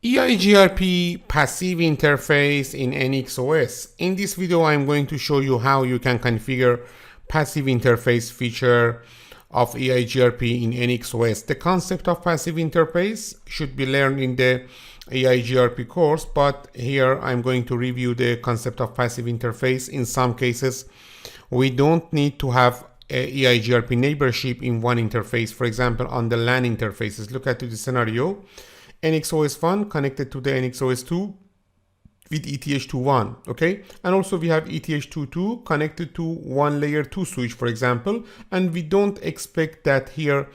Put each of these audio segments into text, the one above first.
EIGRP passive interface in NXOS. In this video, I'm going to show you how you can configure passive interface feature of EIGRP in NXOS. The concept of passive interface should be learned in the EIGRP course, but here I'm going to review the concept of passive interface. In some cases, we don't need to have EIGRP neighborship in one interface. For example, on the LAN interfaces, look at the scenario. NXOS1 connected to the NXOS2 with ETH21, okay? And also we have ETH22 connected to one layer 2 switch, for example, and we don't expect that here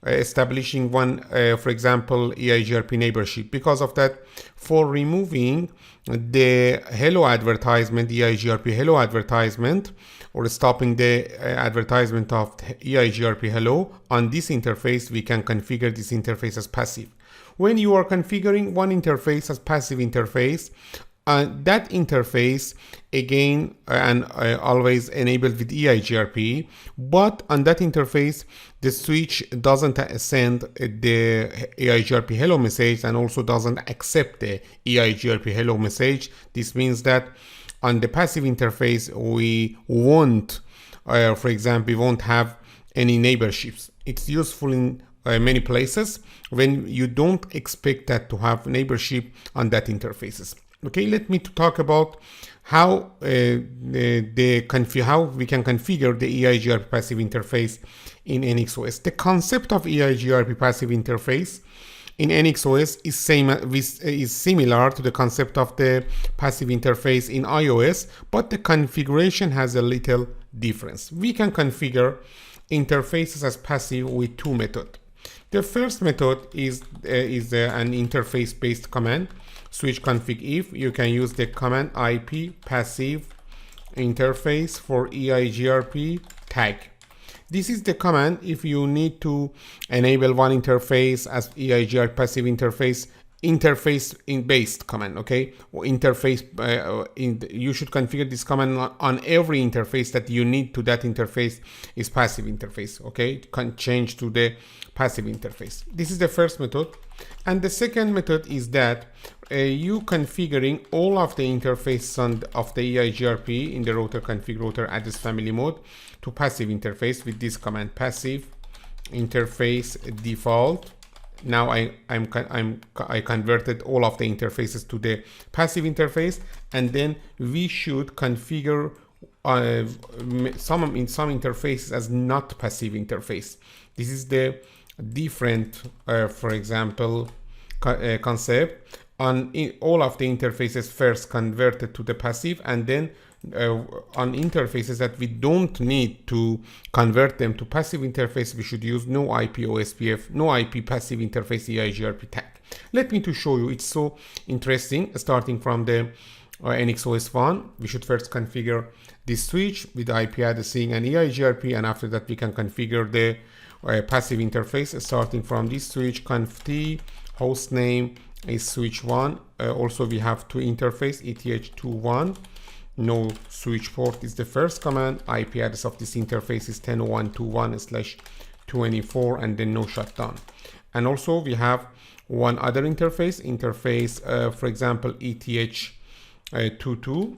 establishing one, for example, EIGRP neighborship. Because of that, for removing the hello advertisement, EIGRP hello advertisement, or stopping the advertisement of EIGRP hello on this interface, we can configure this interface as passive. When you are configuring one interface as passive interface, that interface again always enabled with EIGRP, but on that interface the switch doesn't send the EIGRP hello message and also doesn't accept the EIGRP hello message. This means that on the passive interface we won't, for example, we won't have any neighborships. It's useful in many places when you don't expect that to have neighborship on that interfaces. Okay, let me talk about how how we can configure the EIGRP passive interface in NXOS. The concept of EIGRP passive interface in NXOS is similar to the concept of the passive interface in iOS, but the configuration has a little difference. We can configure interfaces as passive with two methods. The first method is an interface-based command, switch config if. You can use the command IP passive interface for EIGRP tag. This is the command if you need to enable one interface as EIGRP passive interface in based command, okay? Or interface you should configure this command on every interface that you need to that interface is passive interface, okay? You can change to the passive interface. This is the first method. And the second method is that you configuring all of the interface of the EIGRP in the router config router address family mode to passive interface with this command passive interface default. Now I converted all of the interfaces to the passive interface, and then we should configure in some interfaces as not passive interface. This is the different, for example, concept. On all of the interfaces first converted to the passive, and then on interfaces that we don't need to convert them to passive interface, we should use no IP OSPF, no IP passive interface EIGRP tag. Let me to show you. It's so interesting. Starting from the NXOS1, we should first configure this switch with IP addressing and EIGRP, and after that we can configure the passive interface. Starting from this switch, conf t host name is switch 1. Also we have two interface, ETH21. No switch port is the first command. IP address of this interface is 10.121/24, and then no shutdown. And also we have one other interface, for example, ETH22,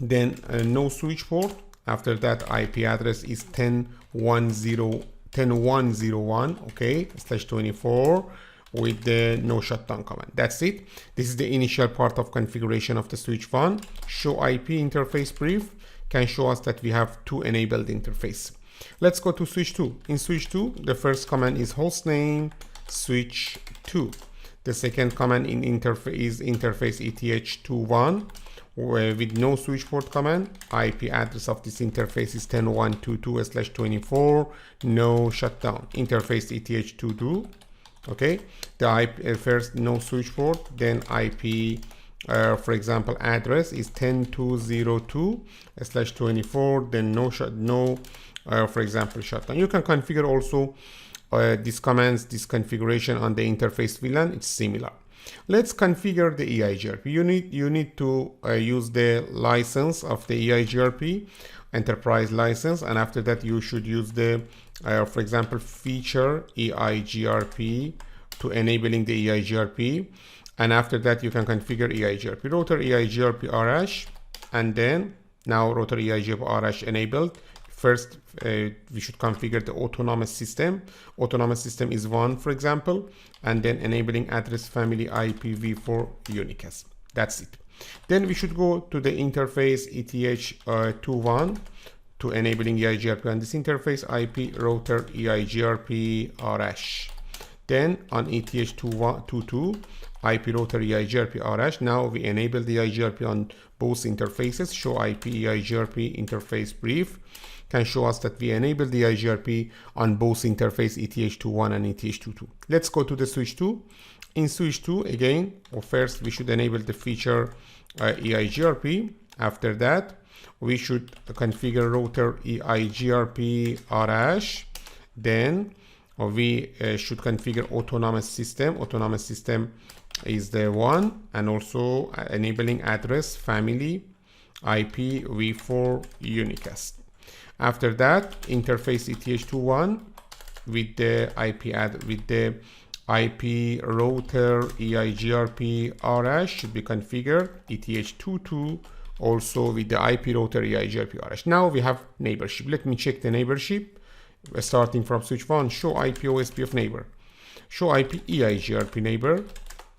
then no switch port. After that IP address is 10.101, okay, /24 with the no shutdown command. That's it. This is the initial part of configuration of the switch 1. Show IP interface brief can show us that we have two enabled interface. Let's go to switch 2. In switch 2, the first command is hostname switch 2. The second command in interface ETH21 with no switch port command. IP address of this interface is 10.122/24, no shutdown. Interface ETH22. Okay, the IP first no switch port, then IP for example address is 10.202/24, then no for example shutdown. You can configure also these commands, this configuration on the interface VLAN. It's similar. Let's configure the EIGRP. You need to use the license of the EIGRP, enterprise license, and after that you should use the for example feature EIGRP to enabling the EIGRP. And after that, you can configure EIGRP, router EIGRP Arash, and then now router EIGRP Arash enabled. First, we should configure the autonomous system. Autonomous system is 1, for example, and then enabling address family IPv4 unicast. That's it. Then we should go to the interface ETH21 to enabling EIGRP on this interface, IP router EIGRP Arash. Then on ETH22, IP router EIGRP Arash. Now we enable the EIGRP on both interfaces. Show IP EIGRP interface brief can show us that we enable the EIGRP on both interface ETH21 and ETH22. Let's go to the switch 2. In switch 2, again, first we should enable the feature EIGRP. After that, we should configure router EIGRP Arash. Then we should configure autonomous system. Autonomous system is the 1, and also enabling address family IPv4 unicast. After that, interface ETH21 with the IP router EIGRP Arash should be configured. ETH22 also with the IP router EIGRP Arash. Now we have neighborship. Let me check the neighborship. Starting from switch 1, show IP OSP of neighbor. Show IP EIGRP neighbor.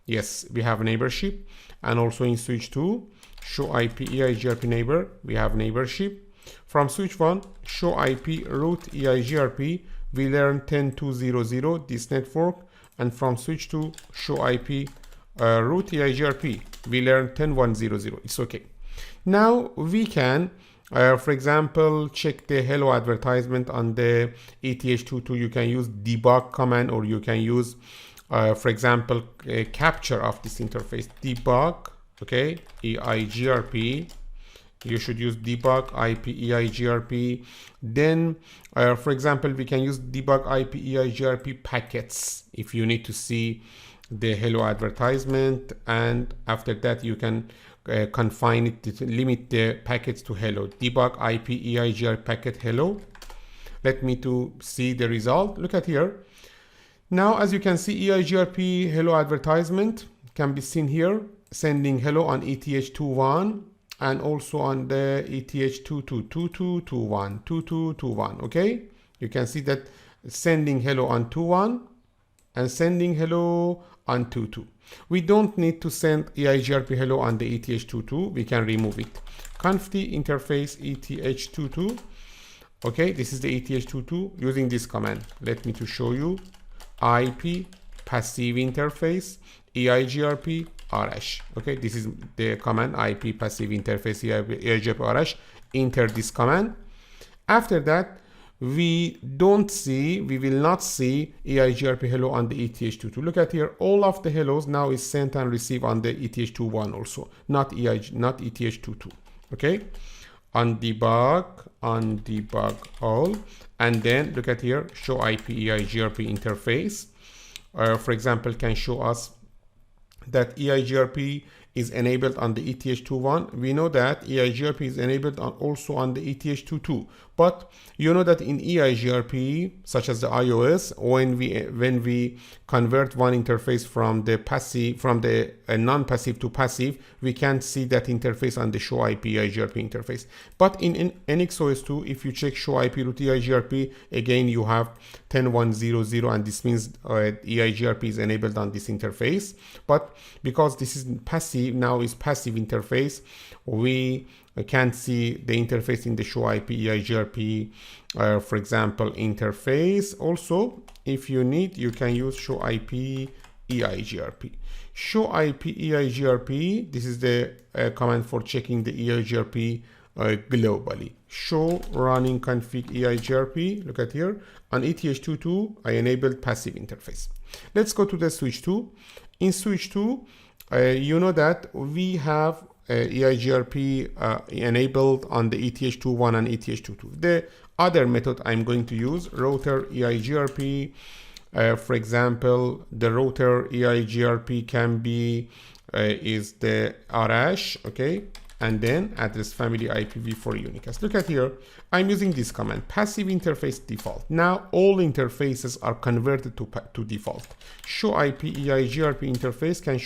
Yes, we have neighborship. And also in switch 2, show IP EIGRP neighbor. We have neighborship. From switch 1, show IP root EIGRP. We learn 10200 this network. And from switch 2, show IP root EIGRP. We learn 10100. It's okay. Now we can, for example, check the hello advertisement on the ETH22. You can use debug command, or you can use, for example, a capture of this interface. Debug, okay, EIGRP. You should use debug IP EIGRP. Then, for example, we can use debug IP EIGRP packets if you need to see the hello advertisement. And after that, you can confine it to limit the packets to hello. Debug IP EIGRP packet hello. Let me to see the result. Look at here. Now, as you can see, EIGRP hello advertisement can be seen here, sending hello on ETH21 and also on the ETH222221. Okay, you can see that sending hello on 21 and sending hello on 22. We don't need to send EIGRP hello on the ETH22. We can remove it. Conft interface ETH22. Okay, this is the ETH22 using this command. Let me to show you IP passive interface EIGRP Arash. Okay, this is the command IP passive interface EIGRP Arash. Enter this command. After that, we will not see EIGRP hello on the ETH22. Look at here, all of the hellos now is sent and received on the ETH21 also, not ETH22. Okay, on debug all, and then look at here, show IP EIGRP interface. For example, can show us that EIGRP is enabled on the ETH21. We know that EIGRP is enabled also on the ETH22, but you know that in EIGRP, such as the iOS, when we convert one interface from the non-passive to passive, we can see that interface on the show IP EIGRP interface. But in NXOS 2, if you check show IP root EIGRP, again you have 10100, and this means EIGRP is enabled on this interface. But because this is passive, now is passive interface, we can't see the interface in the show IP EIGRP, for example, interface. Also, if you need, you can use show IP EIGRP. Show IP EIGRP, this is the command for checking the EIGRP globally. Show running config EIGRP. Look at here. On ETH22, I enabled passive interface. Let's go to the switch 2. In switch 2, you know that we have EIGRP enabled on the ETH21 and ETH22. The other method I'm going to use, router EIGRP. For example, the router EIGRP can be is the Arash, okay, and then address family IPv4 unicast. Look at here, I'm using this command, passive interface default. Now all interfaces are converted to default. Show IP EIGRP interface can